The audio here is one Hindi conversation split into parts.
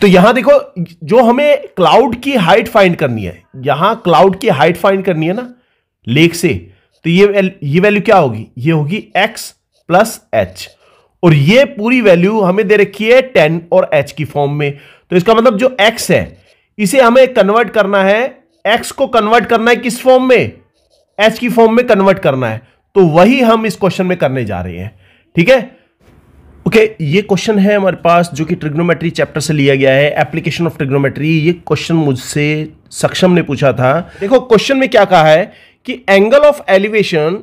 तो यहां देखो, जो हमें क्लाउड की हाइट फाइंड करनी है, यहां क्लाउड की हाइट फाइंड करनी है ना लेक से, तो ये वैल्यू क्या होगी? ये होगी x प्लस h, और ये पूरी वैल्यू हमें दे रखी है 10 और h की फॉर्म में। तो इसका मतलब जो x है इसे हमें कन्वर्ट करना है, x को कन्वर्ट करना है किस फॉर्म में? h की फॉर्म में कन्वर्ट करना है। तो वही हम इस क्वेश्चन में करने जा रहे हैं, ठीक है। ओके, ये क्वेश्चन है हमारे पास जो कि ट्रिग्नोमेट्री चैप्टर से लिया गया है, एप्लीकेशन ऑफ ट्रिग्नोमेट्री। ये क्वेश्चन मुझसे सक्षम ने पूछा था। देखो क्वेश्चन में क्या कहा है कि angle of elevation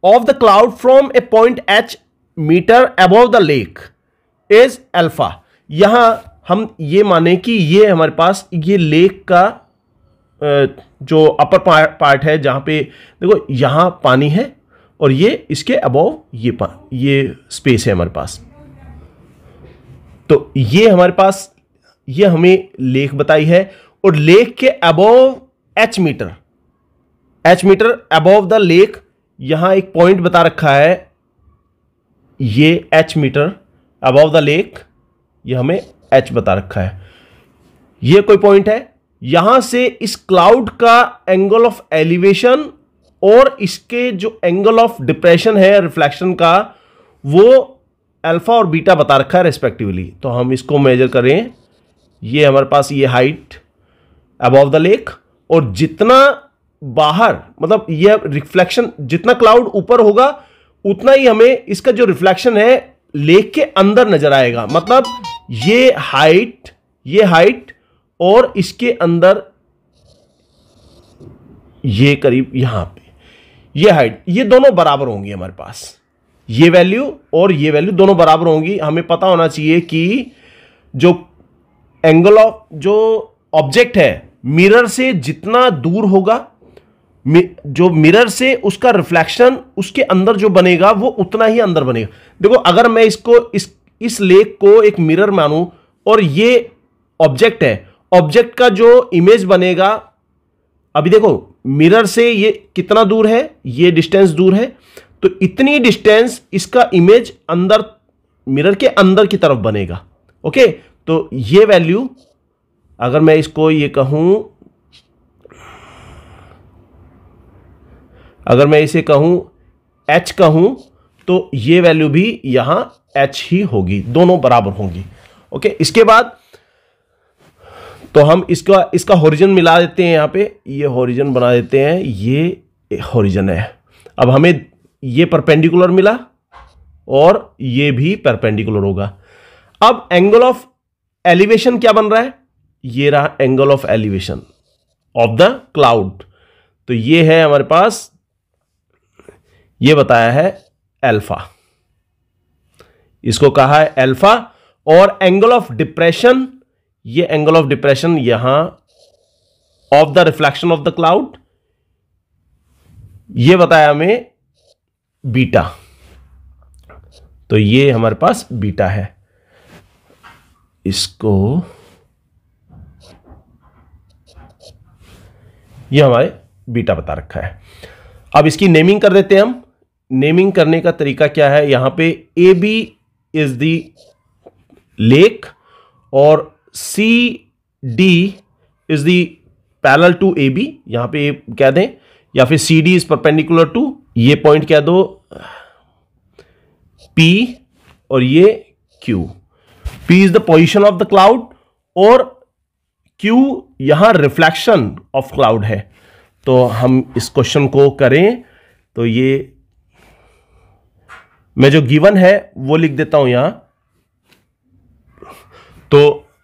of the cloud from a point h metre above the lake is alpha. यहां हम ये माने कि ये हमारे पास ये लेक का जो अपर पार्ट है, जहां पे देखो यहां पानी है और ये इसके अबव ये स्पेस है हमारे पास। तो ये हमारे पास, ये हमें लेक बताई है, और लेक के above h metre above the lake, यहां एक पॉइंट बता रखा है, ये h metre above the lake, ये हमें h बता रखा है। ये कोई पॉइंट है, यहां से इस क्लाउड का एंगल ऑफ एलिवेशन और इसके जो एंगल ऑफ डिप्रेशन है रिफ्लेक्शन का, वो अल्फा और बीटा बता रखा है रेस्पेक्टिवली। तो हम इसको मेजर करें, ये हमारे पास ये हाइट अबव द लेक, और जितना बाहर, मतलब ये रिफ्लेक्शन, जितना क्लाउड ऊपर होगा उतना ही हमें इसका जो रिफ्लेक्शन है लेक के अंदर नजर आएगा। मतलब ये हाइट और इसके अंदर ये करीब यहां पे ये हाइट, ये दोनों बराबर होंगी हमारे पास, ये वैल्यू और ये वैल्यू दोनों बराबर होंगी। हमें पता होना चाहिए कि जो एंगल ऑफ जो ऑब्जेक्ट है मिरर से जितना दूर होगा, जो मिरर से उसका रिफ्लेक्शन उसके अंदर जो बनेगा वो उतना ही अंदर बनेगा। देखो अगर मैं इसको इस लेक को एक मिरर मानूं और ये ऑब्जेक्ट है, ऑब्जेक्ट का जो इमेज बनेगा, अभी देखो मिरर से ये कितना दूर है, ये डिस्टेंस दूर है, तो इतनी डिस्टेंस इसका इमेज अंदर, मिरर के अंदर की तरफ बनेगा। ओके, तो ये वैल्यू अगर मैं इसको ये कहूं, अगर मैं इसे कहूं h कहूं, तो ये वैल्यू भी यहां h ही होगी, दोनों बराबर होंगी। ओके, इसके बाद तो हम इसका होरिजन मिला देते हैं, यहां पे ये होरिजन बना देते हैं, ये होरिजन है। अब हमें ये परपेंडिकुलर मिला और ये भी परपेंडिकुलर होगा। अब एंगल ऑफ एलिवेशन क्या बन रहा है? ये रहा angle of elevation of the cloud. तो ये है हमारे पास, ये बताया है अल्फा, इसको कहा है अल्फा। और एंगल ऑफ डिप्रेशन, ये एंगल ऑफ डिप्रेशन यहां of the reflection of the cloud, ये बताया हमें बीटा। तो ये हमारे पास बीटा है, इसको ये हमारे बीटा बता रखा है। अब इसकी नेमिंग कर देते हैं हम। नेमिंग करने का तरीका क्या है? यहां पे A B is the lake और C D is the parallel to A B, यहां पे कह दें, या फिर C D is perpendicular to, ये पॉइंट कह दो P और ये Q। P is the position of the cloud और Q यहां रिफ्लेक्शन ऑफ क्लाउड है। तो हम इस क्वेश्चन को करें तो ये मैं जो गिवन है वो लिख देता हूं यहां। तो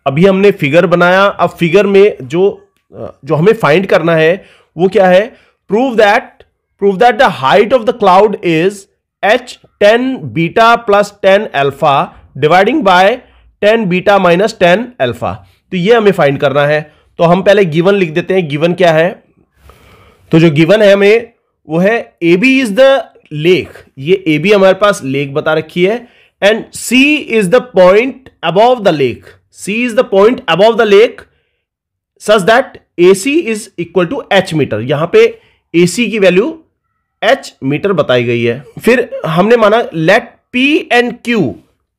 अभी हमने फिगर बनाया, अब फिगर में जो हमें फाइंड करना है वो क्या है? Prove that the height of the cloud is h 10 beta plus 10 alpha dividing by 10 beta minus 10 alpha. तो ये हमें फाइंड करना है। तो हम पहले गिवन लिख देते हैं। गिवन क्या है? तो जो गिवन है हमें वो है A B is the lake, ये ए बी हमारे पास लेक बता रखी है, and C is the point above the lake, C is the point above the lake such that A C is equal to h metre. यहां पे ए सी की वैल्यू h मीटर बताई गई है। फिर हमने माना let P and Q,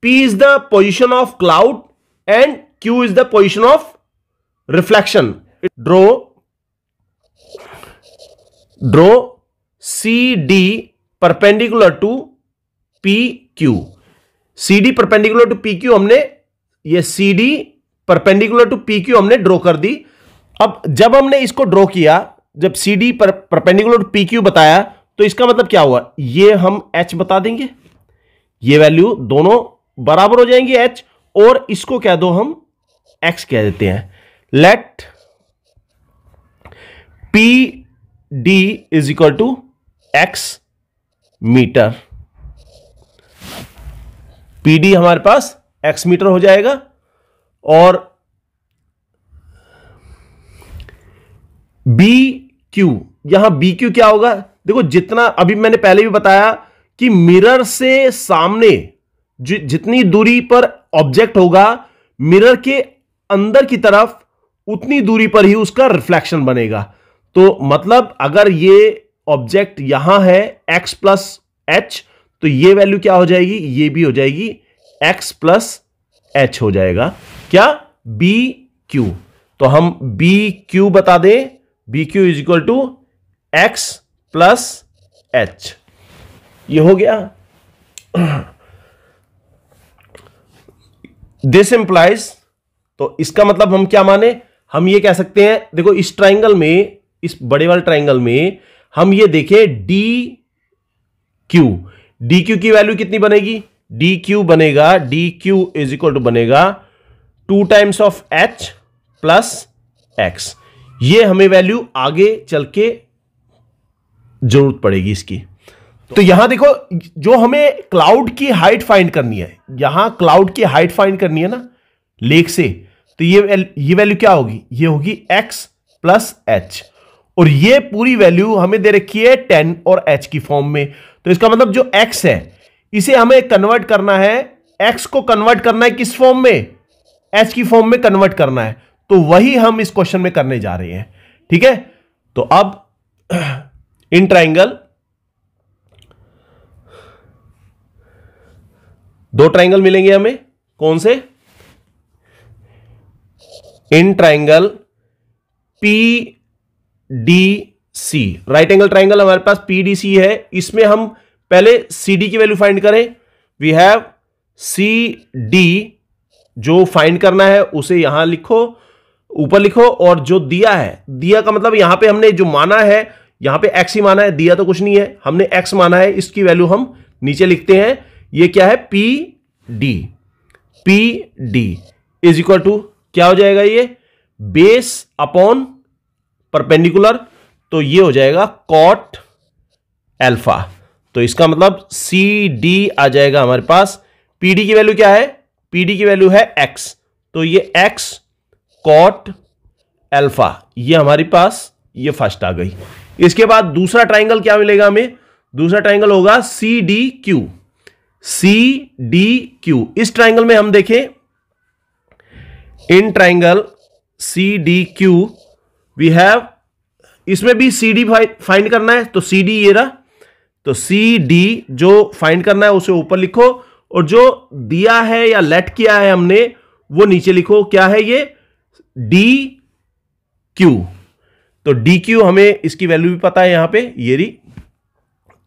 P is the position of cloud and Q is the position of reflection. Draw CD perpendicular to PQ. CD perpendicular to PQ हमने, ये CD परपेंडिकुलर टू PQ हमने ड्रॉ कर दी. अब जब हमने इसको ड्रॉ किया, जब CD परपेंडिकुलर टू PQ बताया, तो इसका मतलब क्या हुआ, ये हम H बता देंगे, ये वैल्यू दोनों बराबर हो जाएंगी H, और इसको कह दो हम X कह देते हैं. Let PD is equal to X metre. PD हमारे पास X मीटर हो जाएगा. और BQ, यहां BQ क्या होगा, देखो जितना अभी मैंने पहले भी बताया कि मिरर से सामने जितनी दूरी पर ऑब्जेक्ट होगा, मिरर के अंदर की तरफ उतनी दूरी पर ही उसका रिफ्लेक्शन बनेगा. तो मतलब अगर ये ऑब्जेक्ट यहां है x प्लस एच, तो ये वैल्यू क्या हो जाएगी, ये भी हो जाएगी x प्लस एच हो जाएगा. क्या, BQ. तो हम BQ बता दें, BQ is equal to x plus h. ये हो गया. दिस इंप्लाइज, तो इसका मतलब हम क्या माने, हम ये कह सकते हैं, देखो इस ट्राइंगल में, इस बड़े वाले ट्राइंगल में हम ये देखें DQ की वैल्यू कितनी बनेगी, DQ बनेगा, DQ इज इक्वल टू बनेगा 2 times of H plus X. ये हमें वैल्यू आगे चल के जरूरत पड़ेगी इसकी. तो यहां देखो, जो हमें क्लाउड की हाइट फाइंड करनी है, यहां क्लाउड की हाइट फाइंड करनी है ना लेक से, तो ये वैल्यू क्या होगी, ये होगी x प्लस एच. और ये पूरी वैल्यू हमें दे रखी है 10 और h की फॉर्म में. तो इसका मतलब जो x है, इसे हमें कन्वर्ट करना है, x को कन्वर्ट करना है किस फॉर्म में, h की फॉर्म में कन्वर्ट करना है. तो वही हम इस क्वेश्चन में करने जा रहे हैं. ठीक है. तो अब इन ट्राइंगल, दो ट्राइंगल मिलेंगे हमें, कौन से, in triangle PDC, right angle triangle हमारे पास PDC है. इसमें हम पहले CD की वैल्यू फाइंड करें. वी हैव CD, जो फाइंड करना है उसे यहां लिखो, ऊपर लिखो, और जो दिया है, दिया का मतलब यहां पे हमने जो माना है, यहां पे x ही माना है, दिया तो कुछ नहीं है, हमने x माना है, इसकी वैल्यू हम नीचे लिखते हैं. ये क्या है, PD इज इक्वल टू क्या हो जाएगा, ये बेस अपॉन परपेंडिकुलर, तो ये हो जाएगा कॉट अल्फा. तो इसका मतलब CD आ जाएगा हमारे पास. PD की वैल्यू क्या है, PD की वैल्यू है x, तो ये x कॉट अल्फा, ये हमारे पास ये फर्स्ट आ गई. इसके बाद दूसरा ट्राइंगल क्या मिलेगा हमें, दूसरा ट्राइंगल होगा CDQ. इस ट्राइंगल में हम देखें, in triangle CDQ we have, इसमें भी CD फाइंड करना है, तो CD ये रहा, तो CD जो फाइंड करना है उसे ऊपर लिखो, और जो दिया है या लेट किया है हमने वो नीचे लिखो. क्या है ये, DQ. तो DQ हमें इसकी वैल्यू भी पता है यहां पे, ये रही.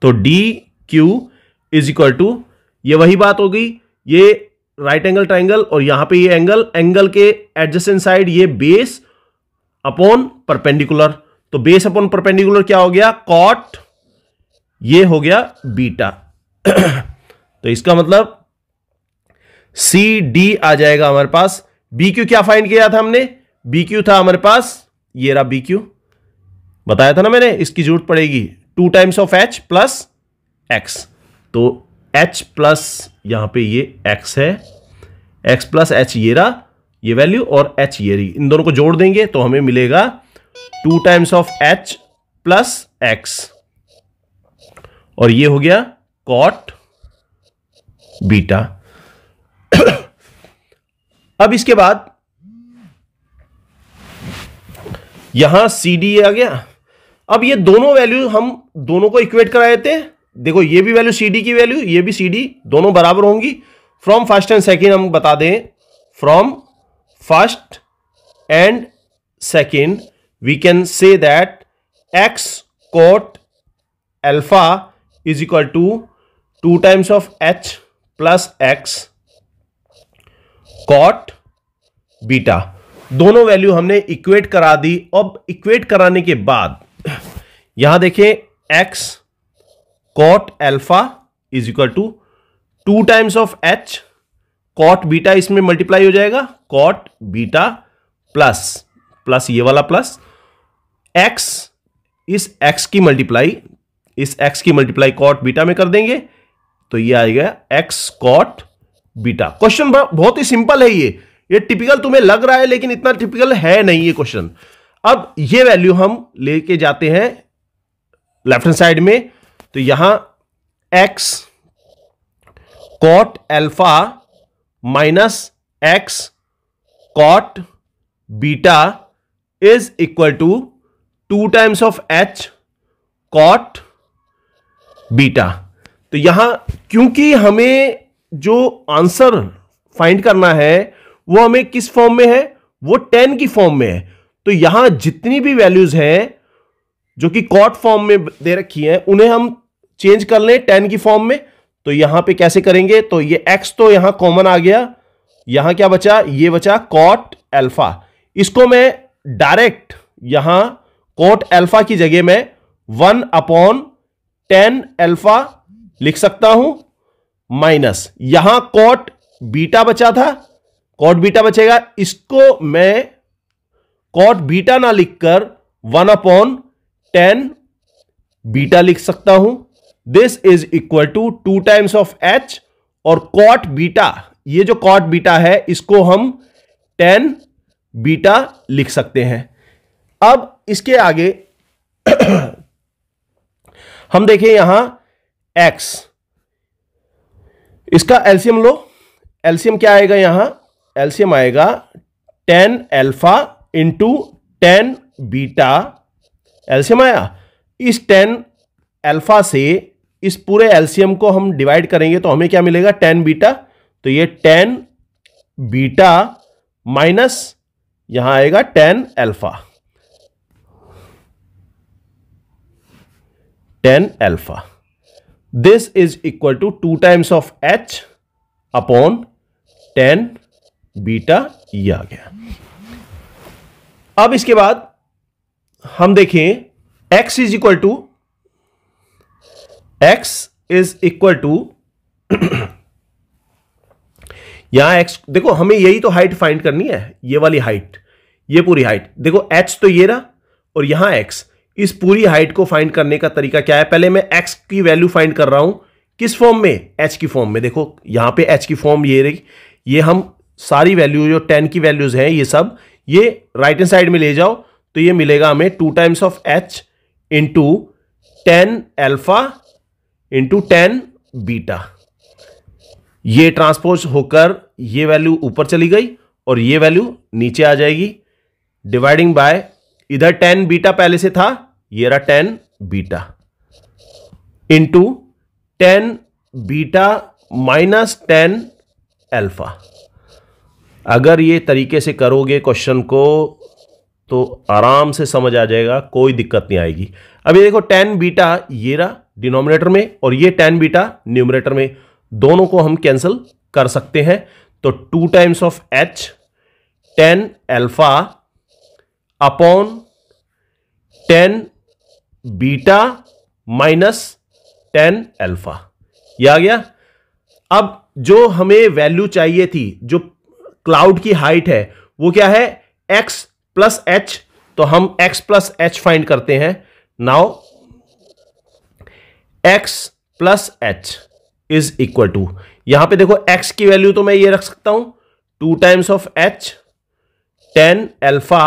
तो DQ इज इक्वल टू, ये वही बात हो गई, ये राइट एंगल ट्राइंगल, और यहां पे ये एंगल के एडजेसेंट साइड ये बेस अपॉन परपेंडिकुलर. तो बेस अपॉन परपेंडिकुलर क्या हो गया, कॉट, ये हो गया बीटा. तो इसका मतलब CD आ जाएगा हमारे पास. BQ क्या फाइंड किया था हमने, BQ था हमारे पास, ये रहा BQ, बताया था ना मैंने, इसकी जरूरत पड़ेगी 2 times of H plus X. तो H प्लस यहां पे ये X है, X प्लस H ये रहा, ये वैल्यू, और H ये रही, इन दोनों को जोड़ देंगे तो हमें मिलेगा 2 times of H plus X, और ये हो गया कॉट बीटा. अब इसके बाद यहां CD आ गया. अब ये दोनों वैल्यू हम दोनों को इक्वेट करा देते हैं. देखो ये भी वैल्यू CD की वैल्यू, ये भी CD, दोनों बराबर होंगी. फ्रॉम फर्स्ट एंड सेकेंड हम बता दें, from first and second, we can say that x cot alpha is equal to 2 times of h plus x cot beta. दोनों वैल्यू हमने इक्वेट करा दी। अब इक्वेट कराने के बाद यहां देखें, x cot alpha is equal to 2 times of h cot beta, इसमें मल्टीप्लाई हो जाएगा cot बीटा प्लस ये वाला प्लस x, इस x की मल्टीप्लाई cot बीटा में कर देंगे तो ये आएगा x cot बीटा। क्वेश्चन बहुत ही सिंपल है। ये टिपिकल तुम्हें लग रहा है लेकिन इतना टिपिकल है नहीं ये क्वेश्चन। अब ये वैल्यू हम लेके जाते हैं लेफ्ट हैंड साइड में, तो यहां x cot alpha minus x cot beta is equal to 2 times of h cot beta. तो यहां क्योंकि हमें जो आंसर फाइंड करना है वो हमें किस फॉर्म में है, वो 10 की फॉर्म में है। तो यहां जितनी भी वैल्यूज हैं जो कि कॉट फॉर्म में दे रखी हैं उन्हें हम चेंज कर लें 10 की फॉर्म में। तो यहां पे कैसे करेंगे, तो ये x तो यहां कॉमन आ गया, यहां क्या बचा, ये बचा कॉट अल्फा। इसको मैं डायरेक्ट यहां कॉट अल्फा की जगह में 1/10 अल्फा लिख सकता हूं, माइनस यहां कॉट बीटा बचा था, कॉट बीटा बचेगा, इसको मैं कॉट बीटा ना लिखकर 1/10 बीटा लिख सकता हूं। This is equal to 2 times of h, और कॉट बीटा, ये जो कॉट बीटा है इसको हम 10 बीटा लिख सकते हैं। अब इसके आगे हम देखें यहां x, इसका एलसीएम लो। एलसीएम क्या आएगा, यहां एलसीएम आएगा 10 अल्फा इंटू 10 बीटा। एलसीएम आया, इस 10 अल्फा से इस पूरे एलसीएम को हम डिवाइड करेंगे तो हमें क्या मिलेगा, 10 बीटा। तो ये 10 बीटा माइनस यहां आएगा 10 alpha, 10 alpha. This is equal to 2 times of h upon 10 beta, ये आ गया। अब इसके बाद हम देखें x इज इक्वल टू यहां x, देखो हमें यही तो हाइट फाइंड करनी है, ये वाली हाइट, ये पूरी हाइट। देखो h तो ये रहा और यहां x, इस पूरी हाइट को फाइंड करने का तरीका क्या है, पहले मैं x की वैल्यू फाइंड कर रहा हूं किस फॉर्म में, h की फॉर्म में। देखो यहां पे h की फॉर्म ये रही, ये हम सारी वैल्यू जो 10 की वैल्यूज हैं ये सब ये राइट हैंड साइड में ले जाओ तो ये मिलेगा हमें 2 times of h into 10 alpha into 10 beta. ये ट्रांसपोज होकर ये वैल्यू ऊपर चली गई और ये वैल्यू नीचे आ जाएगी, डिवाइडिंग बाय, इधर 10 बीटा पहले से था, ये रहा 10 beta into 10 beta minus 10 alpha. अगर ये तरीके से करोगे क्वेश्चन को तो आराम से समझ आ जाएगा, कोई दिक्कत नहीं आएगी। अब ये देखो 10 बीटा ये रहा डिनोमिनेटर में और ये 10 बीटा न्यूमरेटर में, दोनों को हम कैंसिल कर सकते हैं। तो 2 times of h 10 alpha upon 10 beta minus 10 alpha, ये आ गया। अब जो हमें वैल्यू चाहिए थी, जो क्लाउड की हाइट है वो क्या है, x प्लस h, तो हम x प्लस h फाइंड करते हैं। Now x plus h is equal to, यहां पे देखो x की वैल्यू तो मैं ये रख सकता हूं 2 times of h 10 alpha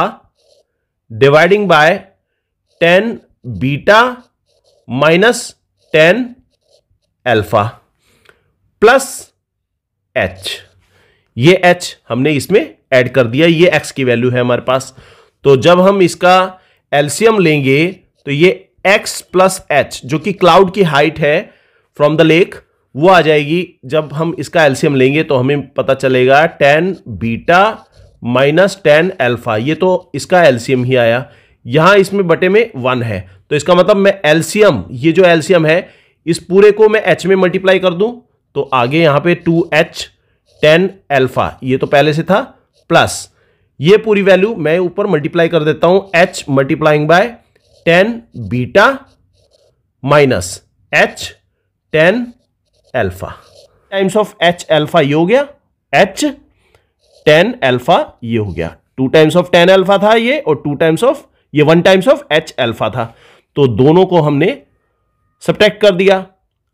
dividing by 10 beta minus 10 alpha plus h। ये h हमने इसमें ऐड कर दिया, ये x की वैल्यू है हमारे पास। तो जब हम इसका एलसीएम लेंगे तो ये x प्लस h जो कि क्लाउड की हाइट है फ्रॉम द लेक वो आ जाएगी। जब हम इसका एलसीएम लेंगे तो हमें पता चलेगा 10 बीटा माइनस 10 अल्फा, ये तो इसका एलसीएम ही आया, यहां इसमें बटे में 1 है, तो इसका मतलब मैं एलसीएम, ये जो एलसीएम है इस पूरे को मैं h में मल्टीप्लाई कर दूं तो आगे यहां पे 2h 10 अल्फा, ये तो पहले से था, प्लस ये पूरी वैल्यू मैं ऊपर मल्टीप्लाई कर देता हूं, h multiplying by 10 beta minus h 10 alpha times of h alpha, ये हो गया h 10 अल्फा, ये हो गया 2 टाइम्स ऑफ 10 अल्फा था ये, और 2 टाइम्स ऑफ ये 1 टाइम्स ऑफ h अल्फा था, तो दोनों को हमने सब्ट्रैक्ट कर दिया,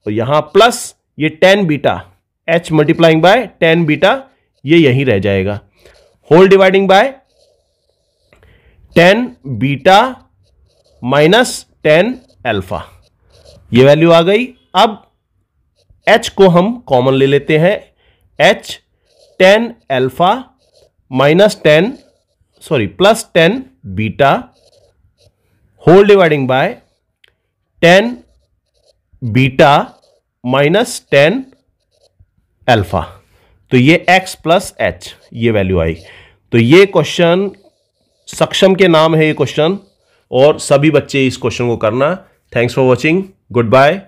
तो यहां प्लस ये 10 beta h multiplying by 10 beta, ये यहीं रह जाएगा, whole dividing by 10 beta minus 10 alpha, ये वैल्यू आ गई। अब h को हम कॉमन ले लेते हैं, h 10 alpha minus 10 plus 10 beta whole dividing by 10 beta minus 10 alpha, तो ये x प्लस h, ये वैल्यू आई। तो ये क्वेश्चन सक्षम के नाम है ये क्वेश्चन, और सभी बच्चे इस क्वेश्चन को करना। Thanks for watching, good bye.